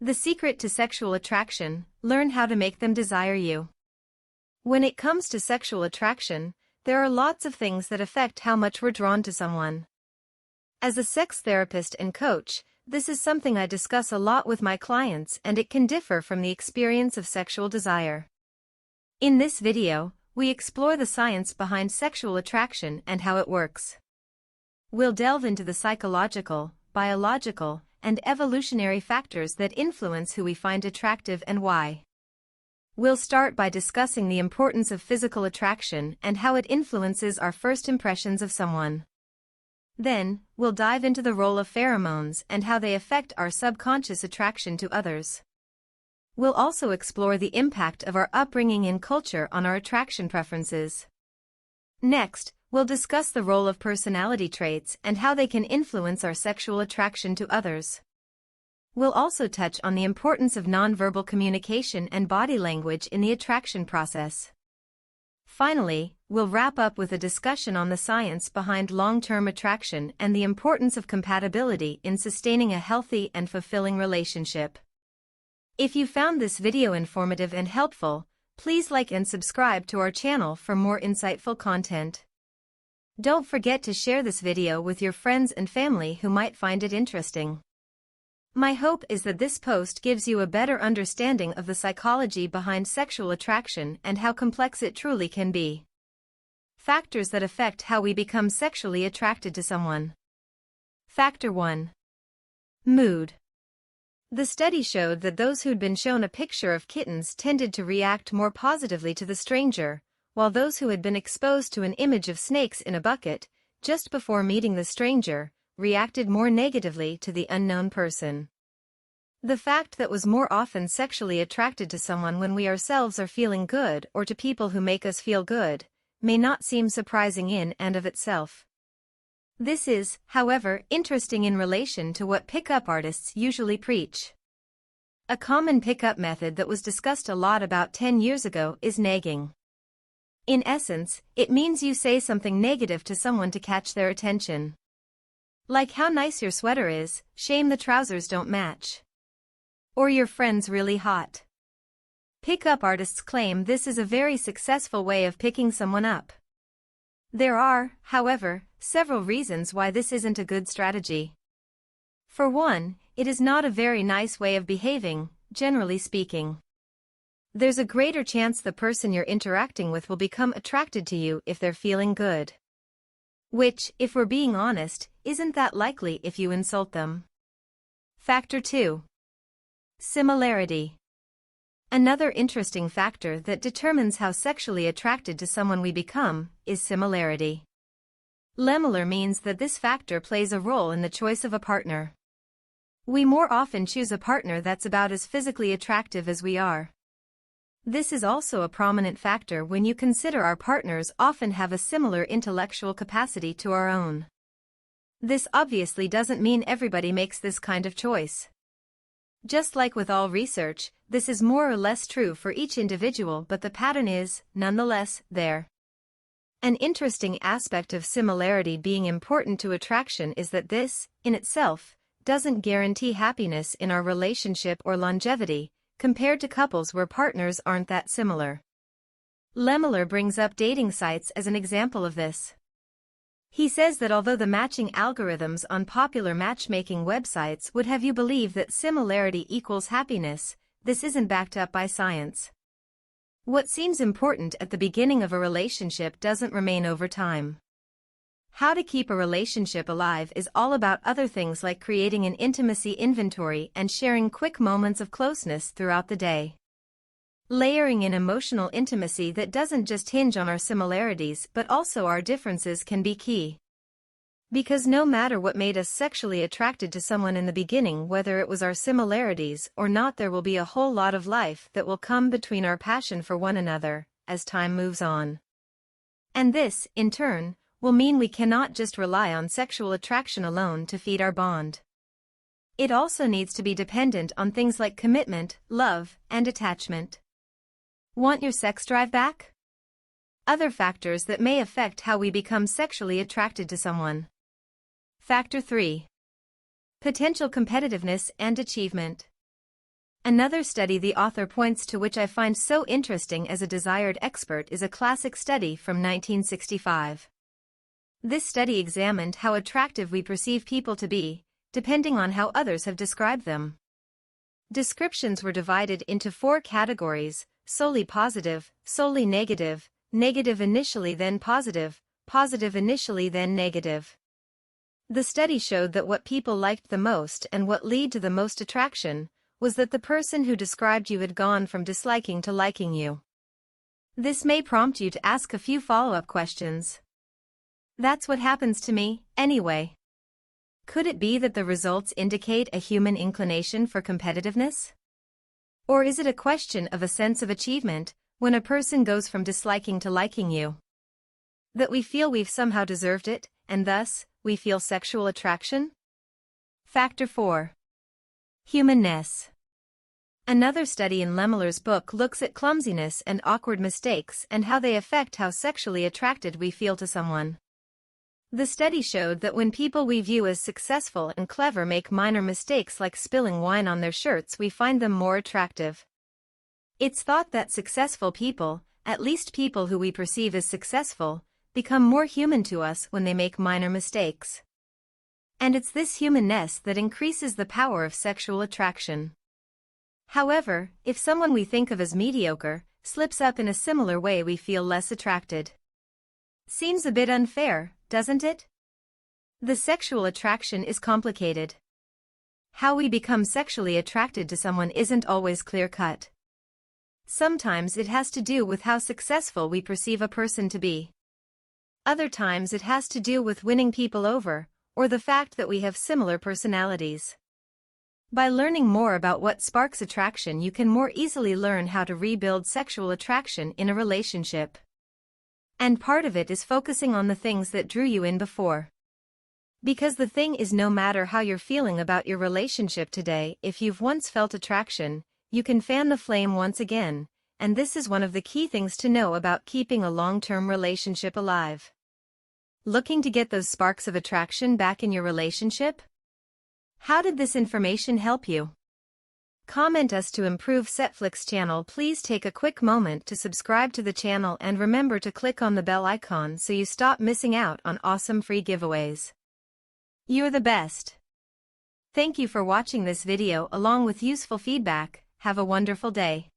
The secret to sexual attraction: learn how to make them desire you. When it comes to sexual attraction, there are lots of things that affect how much we're drawn to someone. As a sex therapist and coach, this is something I discuss a lot with my clients, and it can differ from the experience of sexual desire. In this video, we explore the science behind sexual attraction and how it works. We'll delve into the psychological, biological, and evolutionary factors that influence who we find attractive and why. We'll start by discussing the importance of physical attraction and how it influences our first impressions of someone. Then, we'll dive into the role of pheromones and how they affect our subconscious attraction to others. We'll also explore the impact of our upbringing and culture on our attraction preferences. Next, we'll discuss the role of personality traits and how they can influence our sexual attraction to others. We'll also touch on the importance of nonverbal communication and body language in the attraction process. Finally, we'll wrap up with a discussion on the science behind long-term attraction and the importance of compatibility in sustaining a healthy and fulfilling relationship. If you found this video informative and helpful, please like and subscribe to our channel for more insightful content. Don't forget to share this video with your friends and family who might find it interesting. My hope is that this post gives you a better understanding of the psychology behind sexual attraction and how complex it truly can be. Factors that affect how we become sexually attracted to someone. Factor 1. Mood. The study showed that those who'd been shown a picture of kittens tended to react more positively to the stranger, while those who had been exposed to an image of snakes in a bucket, just before meeting the stranger, reacted more negatively to the unknown person. The fact that we're more often sexually attracted to someone when we ourselves are feeling good or to people who make us feel good, may not seem surprising in and of itself. This is, however, interesting in relation to what pickup artists usually preach. A common pickup method that was discussed a lot about 10 years ago is nagging. In essence, it means you say something negative to someone to catch their attention. Like how nice your sweater is, shame the trousers don't match. Or your friend's really hot. Pickup artists claim this is a very successful way of picking someone up. There are, however, several reasons why this isn't a good strategy. For one, it is not a very nice way of behaving, generally speaking. There's a greater chance the person you're interacting with will become attracted to you if they're feeling good. Which, if we're being honest, isn't that likely if you insult them. Factor 2. Similarity. Another interesting factor that determines how sexually attracted to someone we become is similarity. Lemmeler means that this factor plays a role in the choice of a partner. We more often choose a partner that's about as physically attractive as we are. This is also a prominent factor when you consider our partners often have a similar intellectual capacity to our own. This obviously doesn't mean everybody makes this kind of choice. Just like with all research, this is more or less true for each individual, but the pattern is, nonetheless, there. An interesting aspect of similarity being important to attraction is that this, in itself, doesn't guarantee happiness in our relationship or longevity, compared to couples where partners aren't that similar. Lemmeler brings up dating sites as an example of this. He says that although the matching algorithms on popular matchmaking websites would have you believe that similarity equals happiness, this isn't backed up by science. What seems important at the beginning of a relationship doesn't remain over time. How to keep a relationship alive is all about other things like creating an intimacy inventory and sharing quick moments of closeness throughout the day. Layering in emotional intimacy that doesn't just hinge on our similarities but also our differences can be key. Because no matter what made us sexually attracted to someone in the beginning, whether it was our similarities or not, there will be a whole lot of life that will come between our passion for one another as time moves on. And this, in turn, will mean we cannot just rely on sexual attraction alone to feed our bond. It also needs to be dependent on things like commitment, love, and attachment. Want your sex drive back? Other factors that may affect how we become sexually attracted to someone. Factor 3. Potential competitiveness and achievement. Another study the author points to which I find so interesting as a desired expert is a classic study from 1965. This study examined how attractive we perceive people to be, depending on how others have described them. Descriptions were divided into 4 categories: solely positive, solely negative, negative initially then positive, positive initially then negative. The study showed that what people liked the most and what led to the most attraction was that the person who described you had gone from disliking to liking you. This may prompt you to ask a few follow-up questions. That's what happens to me, anyway. Could it be that the results indicate a human inclination for competitiveness? Or is it a question of a sense of achievement when a person goes from disliking to liking you? That we feel we've somehow deserved it, and thus, we feel sexual attraction? Factor 4. Humanness. Another study in Lemmeller's book looks at clumsiness and awkward mistakes and how they affect how sexually attracted we feel to someone. The study showed that when people we view as successful and clever make minor mistakes like spilling wine on their shirts, we find them more attractive. It's thought that successful people, at least people who we perceive as successful, become more human to us when they make minor mistakes. And it's this humanness that increases the power of sexual attraction. However, if someone we think of as mediocre slips up in a similar way, we feel less attracted. Seems a bit unfair, doesn't it? The sexual attraction is complicated. How we become sexually attracted to someone isn't always clear-cut. Sometimes it has to do with how successful we perceive a person to be. Other times it has to do with winning people over, or the fact that we have similar personalities. By learning more about what sparks attraction, you can more easily learn how to rebuild sexual attraction in a relationship. And part of it is focusing on the things that drew you in before. Because the thing is, no matter how you're feeling about your relationship today, if you've once felt attraction, you can fan the flame once again, and this is one of the key things to know about keeping a long-term relationship alive. Looking to get those sparks of attraction back in your relationship? How did this information help you? Comment us to improve Setflix channel. Please take a quick moment to subscribe to the channel and remember to click on the bell icon so you stop missing out on awesome free giveaways. You're the best. Thank you for watching this video along with useful feedback. Have a wonderful day.